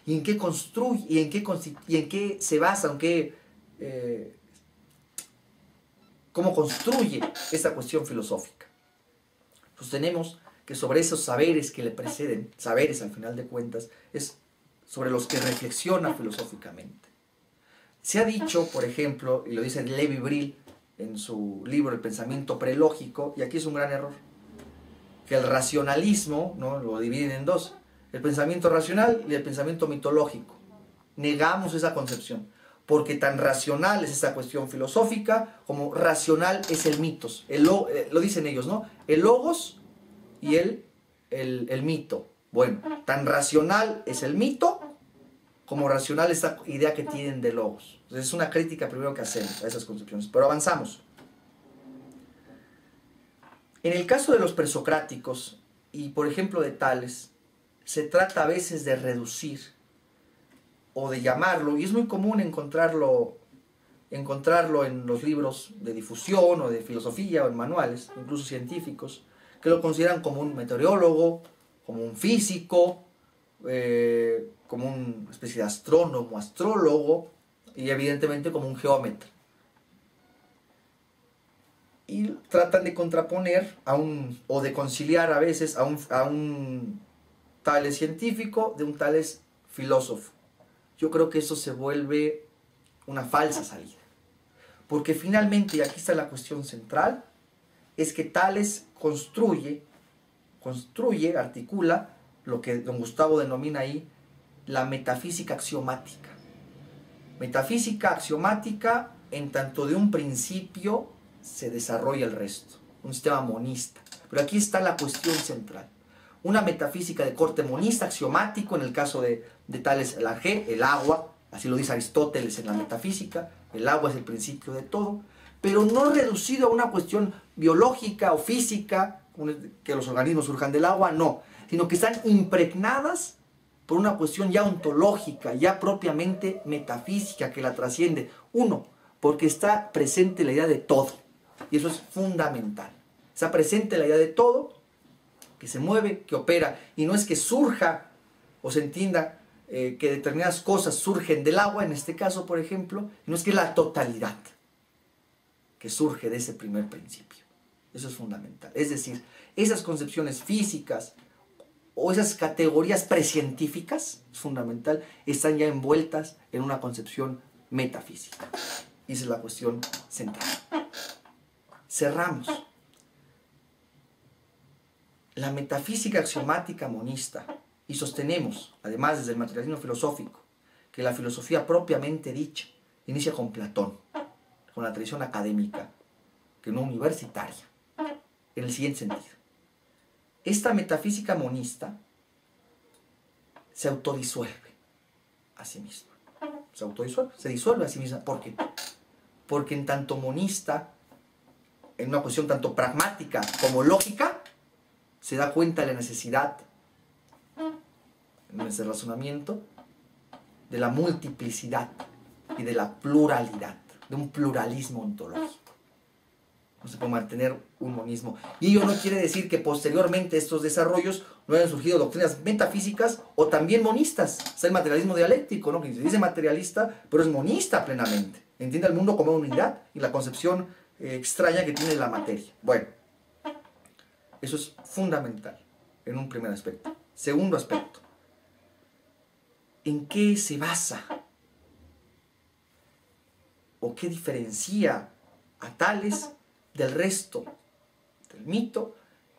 [SPEAKER 1] ¿Y en qué construye, y en qué se basa, cómo construye esta cuestión filosófica? Sostenemos que sobre esos saberes que le preceden, saberes al final de cuentas, es sobre los que reflexiona filosóficamente. Se ha dicho, por ejemplo, y lo dice Lévi-Brill en su libro El pensamiento prelógico, y aquí es un gran error, que el racionalismo, ¿no?, lo dividen en dos, el pensamiento racional y el pensamiento mitológico. Negamos esa concepción, porque tan racional es esa cuestión filosófica como racional es el mitos. Lo dicen ellos, ¿no? El logos y el mito. Bueno, tan racional es el mito como racional esta idea que tienen de logos. Entonces es una crítica primero que hacemos a esas concepciones, pero avanzamos. En el caso de los presocráticos y por ejemplo de Tales, se trata a veces de reducir o de llamarlo, y es muy común encontrarlo en los libros de difusión o de filosofía o en manuales, incluso científicos, que lo consideran como un meteorólogo, como un físico, como una especie de astrónomo, astrólogo, y evidentemente como un geómetra. Y tratan de contraponer o de conciliar a veces a un Tales científico de un Tales filósofo. Yo creo que eso se vuelve una falsa salida. Porque finalmente, y aquí está la cuestión central, es que Tales construye, articula lo que don Gustavo denomina ahí la metafísica axiomática. Metafísica axiomática en tanto de un principio se desarrolla el resto, un sistema monista. Pero aquí está la cuestión central. Una metafísica de corte monista, axiomático, en el caso de Tales el agua, así lo dice Aristóteles en la metafísica, el agua es el principio de todo, pero no reducido a una cuestión biológica o física, que los organismos surjan del agua, no, sino que están impregnadas por una cuestión ya ontológica, ya propiamente metafísica, que la trasciende. Uno, porque está presente la idea de todo, y eso es fundamental. Está presente la idea de todo, que se mueve, que opera, y no es que surja o se entienda que determinadas cosas surgen del agua, en este caso, por ejemplo, no es que la totalidad que surge de ese primer principio. Eso es fundamental. Es decir, esas concepciones físicas o esas categorías precientíficas, es fundamental, están ya envueltas en una concepción metafísica. Y esa es la cuestión central. Cerramos. La metafísica axiomática monista, y sostenemos, además desde el materialismo filosófico, que la filosofía propiamente dicha inicia con Platón, con la tradición académica, que no universitaria, en el siguiente sentido. Esta metafísica monista se autodisuelve a sí misma. Se disuelve a sí misma. ¿Por qué? Porque en tanto monista, en una cuestión tanto pragmática como lógica, se da cuenta de la necesidad, en ese razonamiento, de la multiplicidad y de la pluralidad, de un pluralismo ontológico. No se puede mantener un monismo. Y ello no quiere decir que posteriormente estos desarrollos no hayan surgido doctrinas metafísicas o también monistas. Está el materialismo dialéctico, ¿no?, que se dice materialista, pero es monista plenamente. Entiende el mundo como unidad y la concepción extraña que tiene la materia. Bueno, eso es fundamental en un primer aspecto. Segundo aspecto, ¿en qué se basa o qué diferencia a Tales del resto del mito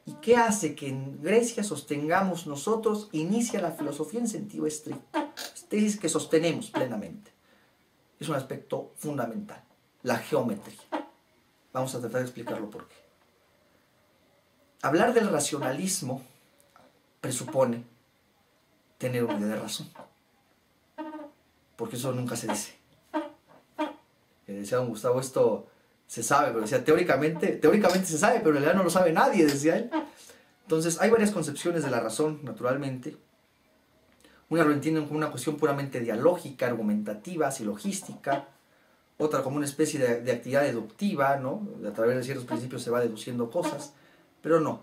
[SPEAKER 1] y qué hace que en Grecia sostengamos nosotros, inicia la filosofía en sentido estricto? Tesis que sostenemos plenamente. Es un aspecto fundamental, la geometría. Vamos a tratar de explicarlo por qué. Hablar del racionalismo presupone tener una idea de razón, porque eso nunca se dice. Decía don Gustavo, esto se sabe, pero decía, teóricamente se sabe, pero en realidad no lo sabe nadie, decía él. Entonces, hay varias concepciones de la razón, naturalmente. Una lo entienden como una cuestión puramente dialógica, argumentativa, silogística. otra como una especie de actividad deductiva, ¿no? A través de ciertos principios se va deduciendo cosas, pero no.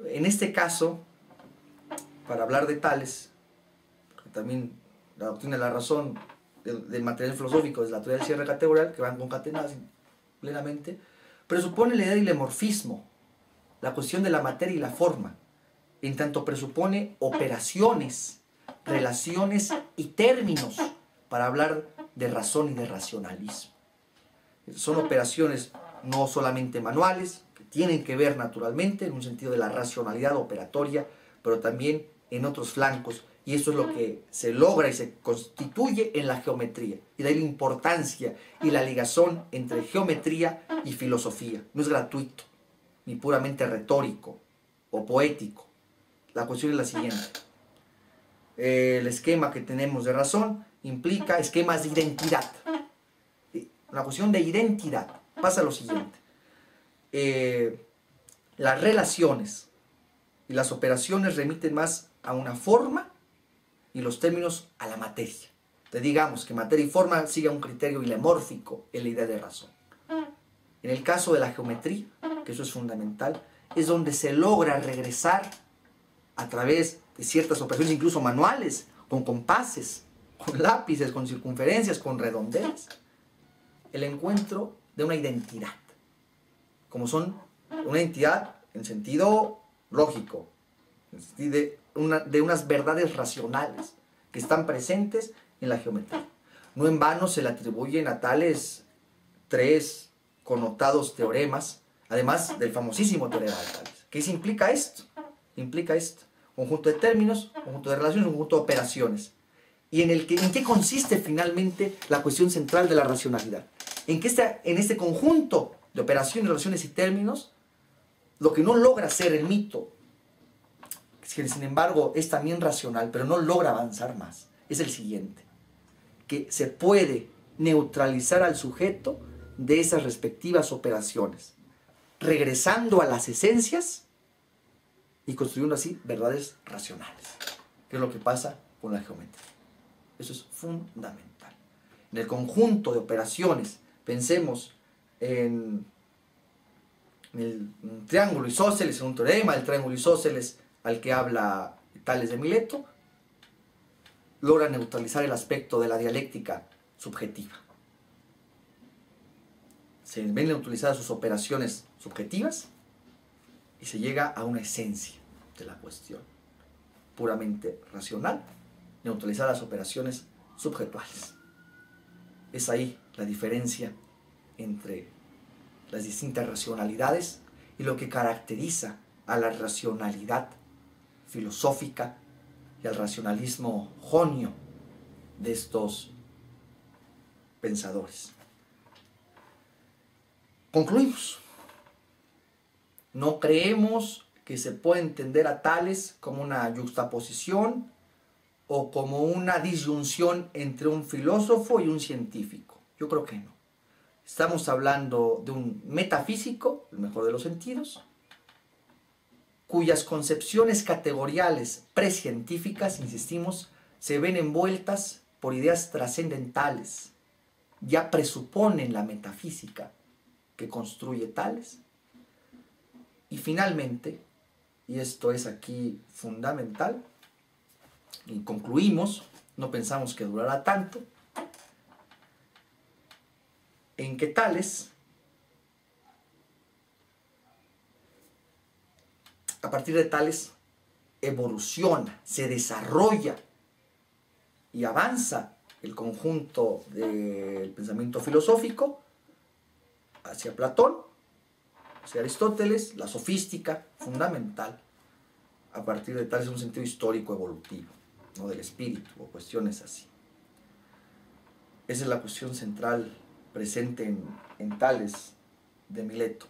[SPEAKER 1] En este caso, para hablar de Tales, porque también la doctrina de la razón del material filosófico es la teoría del cierre categorial, que van concatenadas plenamente, presupone la idea del dimorfismo, la cuestión de la materia y la forma, en tanto presupone operaciones, relaciones y términos para hablar de razón y de racionalismo. Son operaciones no solamente manuales, que tienen que ver naturalmente en un sentido de la racionalidad operatoria, pero también en otros flancos, y eso es lo que se logra y se constituye en la geometría, y de ahí la importancia y la ligazón entre geometría y filosofía. No es gratuito, ni puramente retórico o poético. La cuestión es la siguiente. El esquema que tenemos de razón implica esquemas de identidad. La cuestión de identidad pasa lo siguiente. Las relaciones y las operaciones remiten más a una forma y los términos a la materia. Entonces digamos que materia y forma sigue un criterio ilemórfico en la idea de razón. En el caso de la geometría, que eso es fundamental, es donde se logra regresar a través de ciertas operaciones, incluso manuales, con compases, con lápices, con circunferencias, con redondeles, el encuentro de una identidad, como son una identidad en sentido lógico, de unas verdades racionales que están presentes en la geometría. No en vano se le atribuyen a Tales 3 connotados teoremas, además del famosísimo teorema de Tales. ¿Qué implica esto? Implica esto: conjunto de términos, conjunto de relaciones, conjunto de operaciones. ¿Y en qué consiste finalmente la cuestión central de la racionalidad? En este conjunto de operaciones, relaciones y términos, lo que no logra ser el mito, que sin embargo es también racional, pero no logra avanzar más, es el siguiente: que se puede neutralizar al sujeto de esas respectivas operaciones, regresando a las esencias y construyendo así verdades racionales, que es lo que pasa con la geometría. Eso es fundamental. En el conjunto de operaciones, pensemos en el triángulo isósceles, en un teorema del triángulo isósceles al que habla Tales de Mileto, logra neutralizar el aspecto de la dialéctica subjetiva. Se ven neutralizadas sus operaciones subjetivas y se llega a una esencia de la cuestión puramente racional, neutralizar las operaciones subjetuales. Es ahí la diferencia entre las distintas racionalidades y lo que caracteriza a la racionalidad filosófica y al racionalismo jonio de estos pensadores. Concluimos. No creemos que se pueda entender a Tales como una yuxtaposición o como una disyunción entre un filósofo y un científico. Yo creo que no. Estamos hablando de un metafísico, el mejor de los sentidos, cuyas concepciones categoriales prescientíficas, insistimos, se ven envueltas por ideas trascendentales, ya presuponen la metafísica que construye Tales. Y finalmente, y esto es aquí fundamental, y concluimos, no pensamos que durará tanto, en que Tales, a partir de Tales, evoluciona, se desarrolla y avanza el conjunto del pensamiento filosófico hacia Platón, hacia Aristóteles, la sofística fundamental, a partir de Tales en un sentido histórico evolutivo, no del espíritu o cuestiones así. Esa es la cuestión central presente en Tales de Mileto.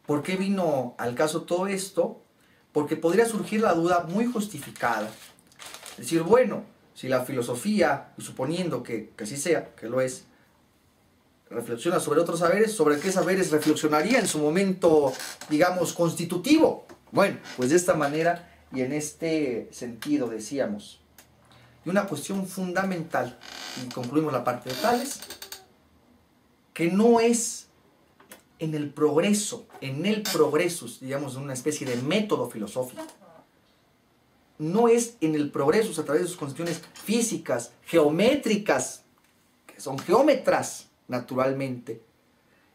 [SPEAKER 1] ¿Por qué vino al caso todo esto? Porque podría surgir la duda muy justificada. Es decir, bueno, si la filosofía, y suponiendo que así sea, que lo es, reflexiona sobre otros saberes, ¿sobre qué saberes reflexionaría en su momento, digamos, constitutivo? Bueno, pues de esta manera y en este sentido decíamos. Y una cuestión fundamental, y concluimos la parte de Tales, que no es en el progreso, digamos, una especie de método filosófico. No es en el progreso a través de sus concepciones físicas, geométricas, que son geómetras naturalmente,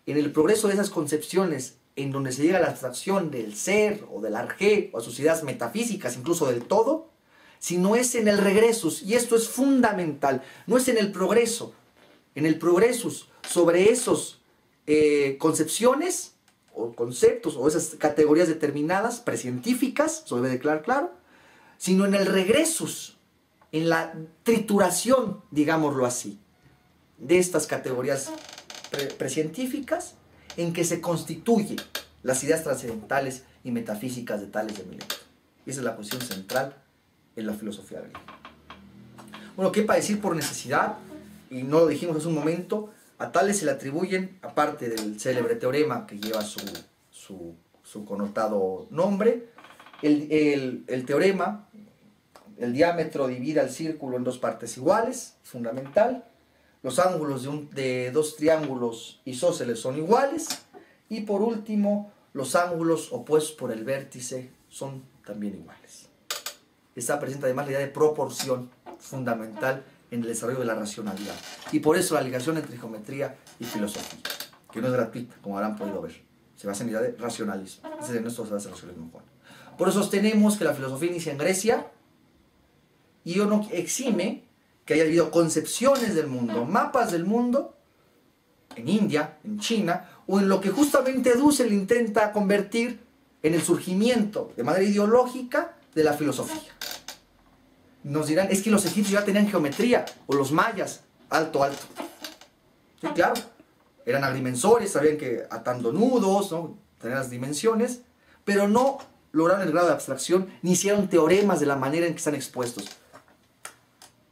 [SPEAKER 1] en el progreso de esas concepciones en donde se llega a la abstracción del ser o del arjé o a sus ideas metafísicas, incluso del todo, sino es en el regresus, y esto es fundamental, no es en el progreso sobre esos concepciones o conceptos o esas categorías determinadas, prescientíficas, eso debe de quedar claro, sino en el regresus, en la trituración, digámoslo así, de estas categorías prescientíficas en que se constituyen las ideas trascendentales y metafísicas de Tales de Mileto. Esa es la cuestión central en la filosofía griega. Bueno, ¿qué para decir por necesidad? Y no lo dijimos hace un momento, a Tales se le atribuyen, aparte del célebre teorema que lleva su connotado nombre, el teorema, el diámetro divide al círculo en dos partes iguales, fundamental, los ángulos de dos triángulos isósceles son iguales, y por último, los ángulos opuestos por el vértice son también iguales. Esta presenta además la idea de proporción fundamental en el desarrollo de la racionalidad, y por eso la ligación entre geometría y filosofía, que no es gratuita, como habrán podido ver, se basa en la idea de racionalismo. Ese es nuestro racionalismo, Juan. Por eso sostenemos que la filosofía inicia en Grecia, y yo no exime que haya habido concepciones del mundo, mapas del mundo, en India, en China, o en lo que justamente Dussel intenta convertir en el surgimiento de manera ideológica de la filosofía. Nos dirán, es que los egipcios ya tenían geometría, o los mayas, alto, alto. Sí, claro, eran agrimensores, sabían que atando nudos, ¿no?, tenían las dimensiones, pero no lograron el grado de abstracción, ni hicieron teoremas de la manera en que están expuestos.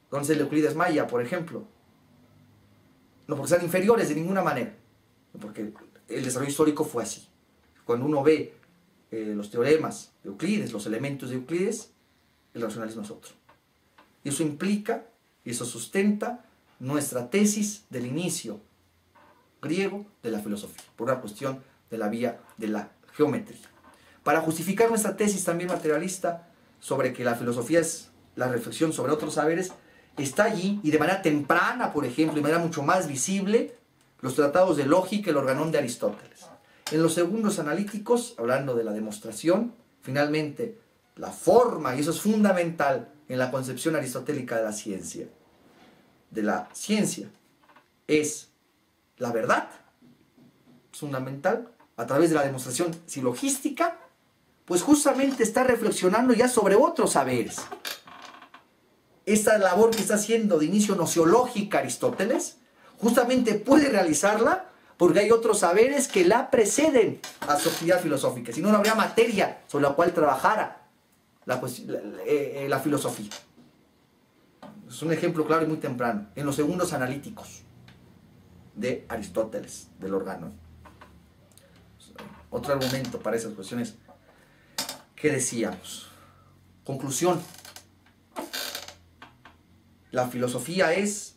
[SPEAKER 1] Entonces, Euclides Maya, por ejemplo, no porque sean inferiores de ninguna manera, porque el desarrollo histórico fue así. Cuando uno ve los teoremas de Euclides, los elementos de Euclides, el racionalismo es otro. Y eso implica, y eso sustenta nuestra tesis del inicio griego de la filosofía, por una cuestión de la vía de la geometría. Para justificar nuestra tesis también materialista sobre que la filosofía es la reflexión sobre otros saberes, está allí, y de manera temprana, por ejemplo, y de manera mucho más visible, los tratados de lógica y el organón de Aristóteles. En los segundos analíticos, hablando de la demostración, finalmente, la forma, y eso es fundamental en la concepción aristotélica de la ciencia, es la verdad, es fundamental, a través de la demostración silogística, pues justamente está reflexionando ya sobre otros saberes. Esta labor que está haciendo de inicio nociológica Aristóteles, justamente puede realizarla porque hay otros saberes que la preceden a su actividad filosófica. Si no, no habría materia sobre la cual trabajara la filosofía. Es un ejemplo claro y muy temprano, en los segundos analíticos de Aristóteles, del organón. Otro argumento para esas cuestiones que decíamos. Conclusión. La filosofía es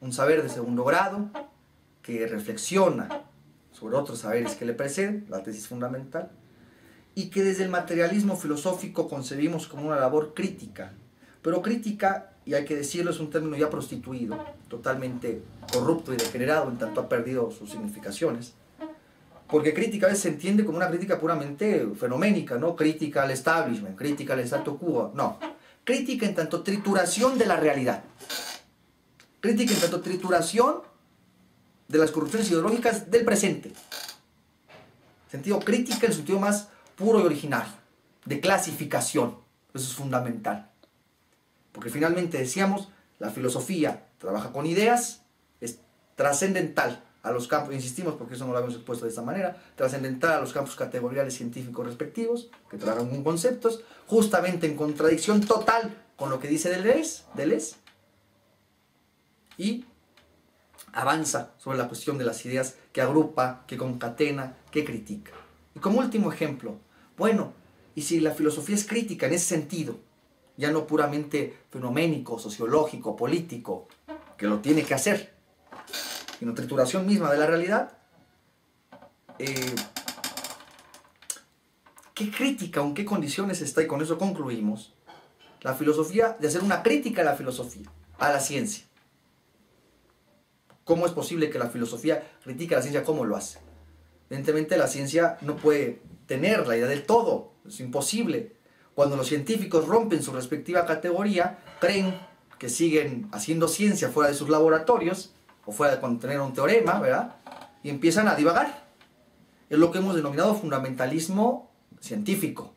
[SPEAKER 1] un saber de segundo grado que reflexiona sobre otros saberes que le preceden, la tesis fundamental, y que desde el materialismo filosófico concebimos como una labor crítica. Pero crítica, y hay que decirlo, es un término ya prostituido, totalmente corrupto y degenerado en tanto ha perdido sus significaciones. Porque crítica a veces se entiende como una crítica puramente fenoménica, ¿no? Crítica al establishment, crítica al statu quo, no. Crítica en tanto trituración de la realidad. Crítica en tanto trituración de las corrupciones ideológicas del presente. Sentido crítica en el sentido más puro y originario, de clasificación. Eso es fundamental. Porque finalmente decíamos, la filosofía trabaja con ideas, es trascendental a los campos, insistimos porque eso no lo habíamos expuesto de esta manera, trascendental a los campos categoriales científicos respectivos, que trabajan con conceptos, justamente en contradicción total con lo que dice Deleuze, y avanza sobre la cuestión de las ideas que agrupa, que concatena, que critica. Y como último ejemplo, bueno, y si la filosofía es crítica en ese sentido, ya no puramente fenoménico, sociológico, político, que lo tiene que hacer, y una trituración misma de la realidad, ¿qué crítica o en qué condiciones está? Y con eso concluimos. La filosofía, de hacer una crítica a la filosofía, a la ciencia. ¿Cómo es posible que la filosofía critique a la ciencia? ¿Cómo lo hace? Evidentemente la ciencia no puede tener la idea del todo, es imposible. Cuando los científicos rompen su respectiva categoría, creen que siguen haciendo ciencia fuera de sus laboratorios, o fuera de contener un teorema, ¿verdad? Y empiezan a divagar. Es lo que hemos denominado fundamentalismo científico.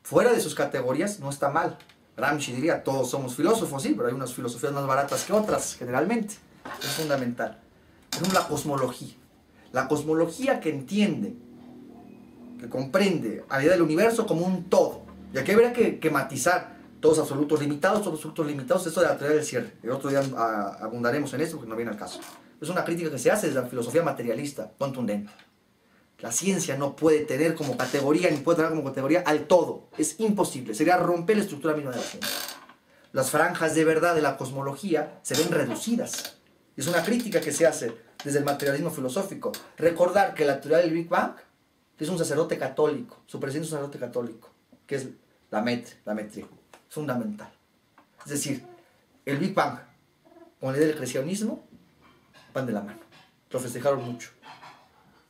[SPEAKER 1] Fuera de sus categorías no está mal. Gramsci diría, todos somos filósofos, sí, pero hay unas filosofías más baratas que otras, generalmente. Es fundamental. Es la cosmología. La cosmología que entiende, que comprende a la idea del universo como un todo. Y aquí habría que matizar todos absolutos limitados, esto de la teoría del cierre. El otro día abundaremos en eso porque no viene al caso. Es una crítica que se hace desde la filosofía materialista, contundente. La ciencia no puede tener como categoría, ni puede tener como categoría al todo. Es imposible, sería romper la estructura misma de la ciencia. Las franjas de verdad de la cosmología se ven reducidas. Es una crítica que se hace desde el materialismo filosófico. Recordar que la teoría del Big Bang es un sacerdote católico, su presidente es un sacerdote católico, que es la metría. Es fundamental. Es decir, el Big Bang con la idea del creacionismo van de la mano. Lo festejaron mucho.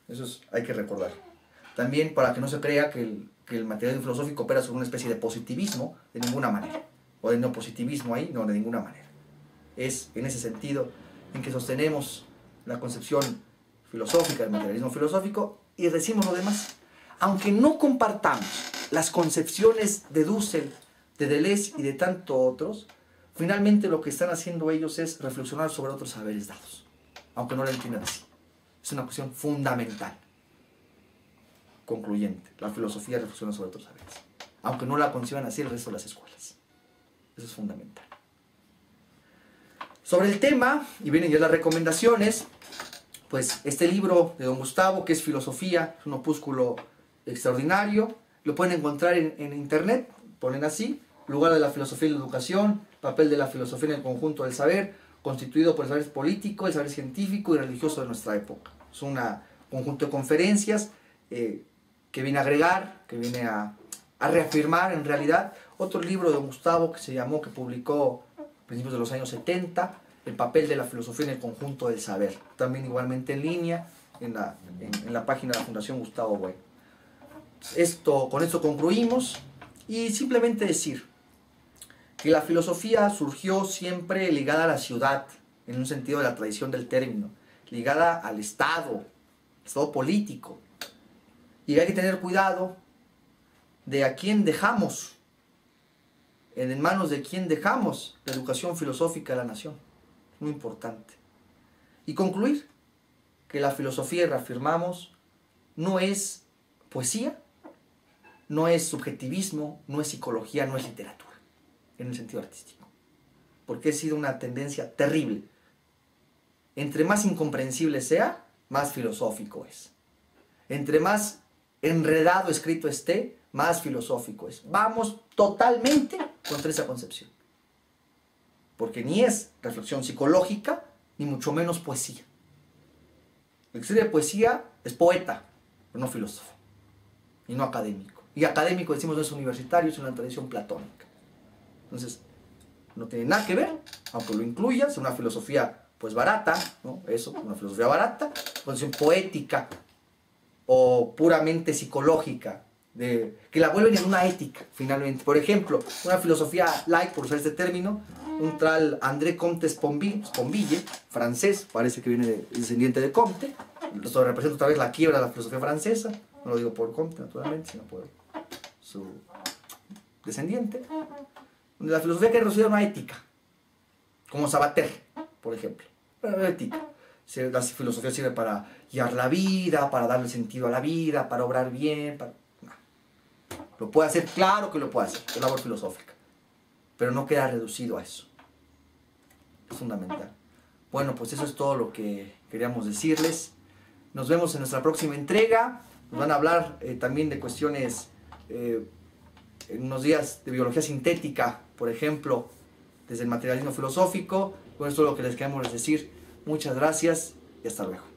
[SPEAKER 1] Eso hay que recordar. También para que no se crea que el materialismo filosófico opera sobre una especie de positivismo, de ninguna manera. O de neopositivismo ahí, no, de ninguna manera. Es en ese sentido en que sostenemos la concepción filosófica del materialismo filosófico y decimos lo demás. Aunque no compartamos las concepciones de Dussel, de Deleuze y de tantos otros, finalmente lo que están haciendo ellos es reflexionar sobre otros saberes dados, aunque no lo entiendan así. Es una cuestión fundamental, concluyente. La filosofía reflexiona sobre otros saberes, aunque no la conciban así el resto de las escuelas. Eso es fundamental. Sobre el tema, y vienen ya las recomendaciones, pues este libro de don Gustavo, que es Filosofía, es un opúsculo extraordinario, lo pueden encontrar en internet, ponen así, Lugar de la filosofía y la educación, papel de la filosofía en el conjunto del saber, constituido por el saber político, el saber científico y religioso de nuestra época. Es un conjunto de conferencias que viene a agregar, que viene a reafirmar en realidad otro libro de don Gustavo que publicó a principios de los años 70, el papel de la filosofía en el conjunto del saber, también igualmente en línea en la página de la Fundación Gustavo Bueno. Con esto concluimos y simplemente decir que la filosofía surgió siempre ligada a la ciudad, en un sentido de la tradición del término, ligada al Estado político. Y hay que tener cuidado de a quién dejamos, en manos de quién dejamos la educación filosófica de la nación. Muy importante. Y concluir que la filosofía, reafirmamos, no es poesía, no es subjetivismo, no es psicología, no es literatura, en el sentido artístico. Porque ha sido una tendencia terrible. Entre más incomprensible sea, más filosófico es. Entre más enredado escrito esté, más filosófico es. Vamos totalmente contra esa concepción. Porque ni es reflexión psicológica, ni mucho menos poesía. El que escribe poesía es poeta, pero no filósofo. Y no académico. Y académico, decimos, no es universitario, es una tradición platónica. Entonces, no tiene nada que ver, aunque lo incluyas, es una filosofía pues barata, ¿no? Eso, una filosofía barata, concepción poética o puramente psicológica, que la vuelven en una ética, finalmente. Por ejemplo, una filosofía light, por usar este término, un tal André Comte Sponville, francés, parece que viene descendiente de Comte, esto representa otra vez la quiebra de la filosofía francesa, no lo digo por Comte, naturalmente, sino por su descendiente, donde la filosofía quiere reducir a una ética, como Sabater, por ejemplo. Una ética. La filosofía sirve para guiar la vida, para darle sentido a la vida, para obrar bien. No. Lo puede hacer, claro que lo puede hacer, es labor filosófica, pero no queda reducido a eso. Es fundamental. Bueno, pues eso es todo lo que queríamos decirles. Nos vemos en nuestra próxima entrega. Nos van a hablar también de cuestiones, en unos días, de biología sintética, por ejemplo, desde el materialismo filosófico. Bueno, esto es lo que les queremos decir Muchas gracias y hasta luego.